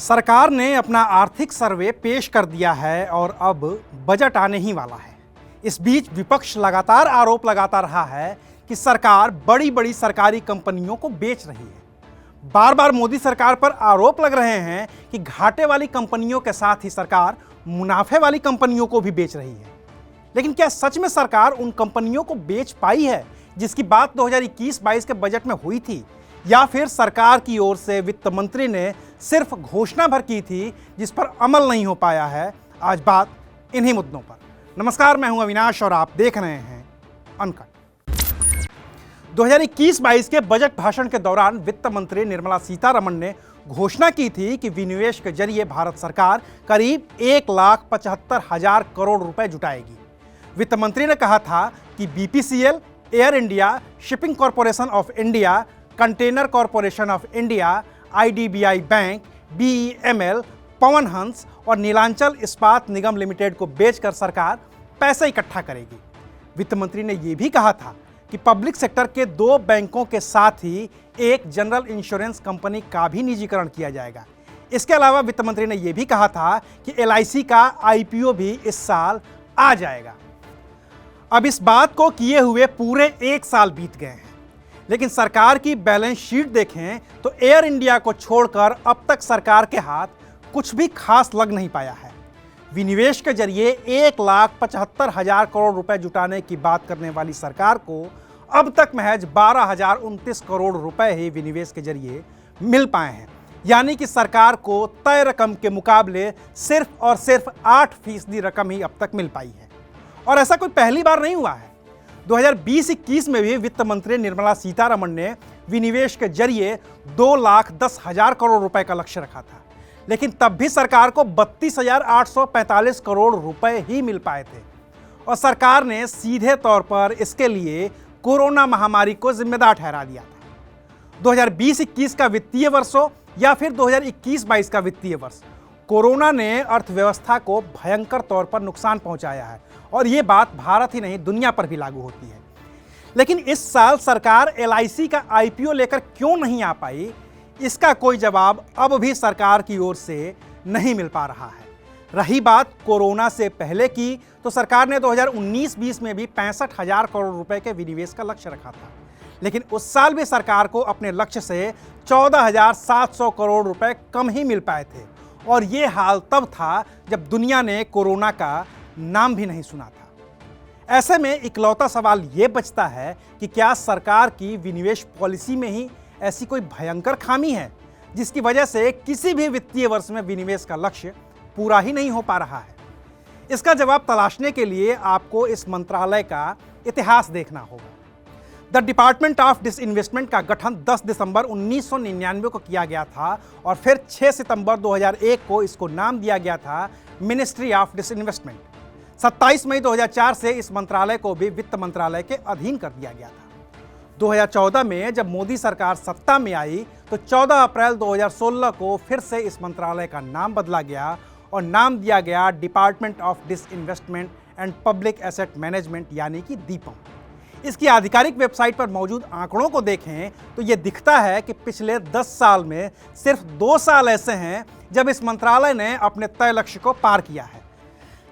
सरकार ने अपना आर्थिक सर्वे पेश कर दिया है और अब बजट आने ही वाला है। इस बीच विपक्ष लगातार आरोप लगाता रहा है कि सरकार बड़ी बड़ी सरकारी कंपनियों को बेच रही है। बार बार मोदी सरकार पर आरोप लग रहे हैं कि घाटे वाली कंपनियों के साथ ही सरकार मुनाफे वाली कंपनियों को भी बेच रही है। लेकिन क्या सच में सरकार उन कंपनियों को बेच पाई है जिसकी बात 2021-22 के बजट में हुई थी, या फिर सरकार की ओर से वित्त मंत्री ने सिर्फ घोषणा भर की थी जिस पर अमल नहीं हो पाया है? आज बात इन्हीं मुद्दों पर। नमस्कार, मैं हूं अविनाश और आप देख रहे हैं अनकट। 2021-22 के बजट भाषण के दौरान वित्त मंत्री निर्मला सीतारमण ने घोषणा की थी कि विनिवेश के जरिए भारत सरकार करीब 1,75,000 करोड़ रुपए जुटाएगी। वित्त मंत्री ने कहा था कि BPCL, Air India, Shipping Corporation of India, Container Corporation of India, IDBI Bank, BEML, Pawan Hans और नीलांचल इस्पात निगम लिमिटेड को बेचकर सरकार पैसा इकट्ठा करेगी। वित्त मंत्री ने यह भी कहा था कि पब्लिक सेक्टर के 2 बैंकों के साथ ही एक जनरल इंश्योरेंस कंपनी का भी निजीकरण किया जाएगा। इसके अलावा वित्त मंत्री ने यह भी कहा था कि एलआईसी का आईपीओ भी इस साल आ जाएगा। अब इस बात को किए हुए पूरे 1 साल बीत गए हैं, लेकिन सरकार की बैलेंस शीट देखें तो एयर इंडिया को छोड़कर अब तक सरकार के हाथ कुछ भी खास लग नहीं पाया है। विनिवेश के जरिए 1,75,000 करोड़ रुपए जुटाने की बात करने वाली सरकार को अब तक महज 12,029 करोड़ रुपए ही विनिवेश के जरिए मिल पाए हैं। यानी कि सरकार को तय रकम के मुकाबले सिर्फ और सिर्फ 8% रकम ही अब तक मिल पाई है। और ऐसा कोई पहली बार नहीं हुआ है। 2020-21 में भी वित्त मंत्री निर्मला सीतारमण ने विनिवेश के जरिए 2,10,000 करोड़ रुपए का लक्ष्य रखा था, लेकिन तब भी सरकार को 32,845 करोड़ रुपए ही मिल पाए थे। और सरकार ने सीधे तौर पर इसके लिए कोरोना महामारी को जिम्मेदार ठहरा दिया था। 2020-21 का वित्तीय वर्ष हो या फिर 2021-22 का वित्तीय वर्ष, कोरोना ने अर्थव्यवस्था को भयंकर तौर पर नुकसान पहुंचाया है और ये बात भारत ही नहीं दुनिया पर भी लागू होती है। लेकिन इस साल सरकार एलआईसी का आईपीओ लेकर क्यों नहीं आ पाई, इसका कोई जवाब अब भी सरकार की ओर से नहीं मिल पा रहा है। रही बात कोरोना से पहले की, तो सरकार ने 2019-20 में भी 65,000 करोड़ रुपए के विनिवेश का लक्ष्य रखा था, लेकिन उस साल भी सरकार को अपने लक्ष्य से 14,700 करोड़ रुपए कम ही मिल पाए थे। और ये हाल तब था जब दुनिया ने कोरोना का नाम भी नहीं सुना था। ऐसे में इकलौता सवाल ये बचता है कि क्या सरकार की विनिवेश पॉलिसी में ही ऐसी कोई भयंकर खामी है जिसकी वजह से किसी भी वित्तीय वर्ष में विनिवेश का लक्ष्य पूरा ही नहीं हो पा रहा है? इसका जवाब तलाशने के लिए आपको इस मंत्रालय का इतिहास देखना होगा। द डिपार्टमेंट ऑफ डिसइन्वेस्टमेंट का गठन 10 दिसंबर 1999 को किया गया था और फिर 6 सितंबर 2001 को इसको नाम दिया गया था मिनिस्ट्री ऑफ डिसइन्वेस्टमेंट। 27 मई 2004 से इस मंत्रालय को भी वित्त मंत्रालय के अधीन कर दिया गया था। 2014 में जब मोदी सरकार सत्ता में आई तो 14 अप्रैल 2016 को फिर से इस मंत्रालय का नाम बदला गया और नाम दिया गया department of disinvestment and public asset management, यानी कि दीपम। इसकी आधिकारिक वेबसाइट पर मौजूद आंकड़ों को देखें तो ये दिखता है कि पिछले 10 साल में सिर्फ 2 साल ऐसे हैं जब इस मंत्रालय ने अपने तय लक्ष्य को पार किया है।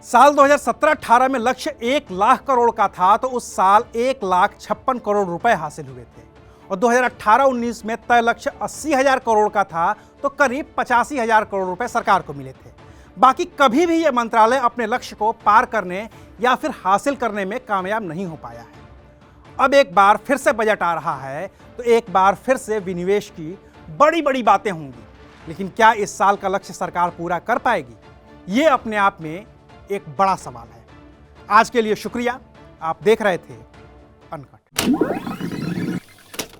साल 2017-18 में लक्ष्य 1 लाख करोड़ का था तो उस साल 1,56,000 करोड़ रुपए हासिल हुए थे। और 2018-19 में तय लक्ष्य 80,000 करोड़ का था तो करीब 85,000 करोड़ रुपए सरकार को मिले थे। बाकी कभी भी यह मंत्रालय अपने लक्ष्य को पार करने या फिर हासिल करने में कामयाब नहीं हो पाया है। अब एक बार फिर से बजट आ रहा है तो एक बार फिर से विनिवेश की बड़ी बड़ी बातें होंगी, लेकिन क्या इस साल का लक्ष्य सरकार पूरा कर पाएगी? ये अपने आप में एक बड़ा सवाल है। आज के लिए शुक्रिया। आप देख रहे थे अनकट।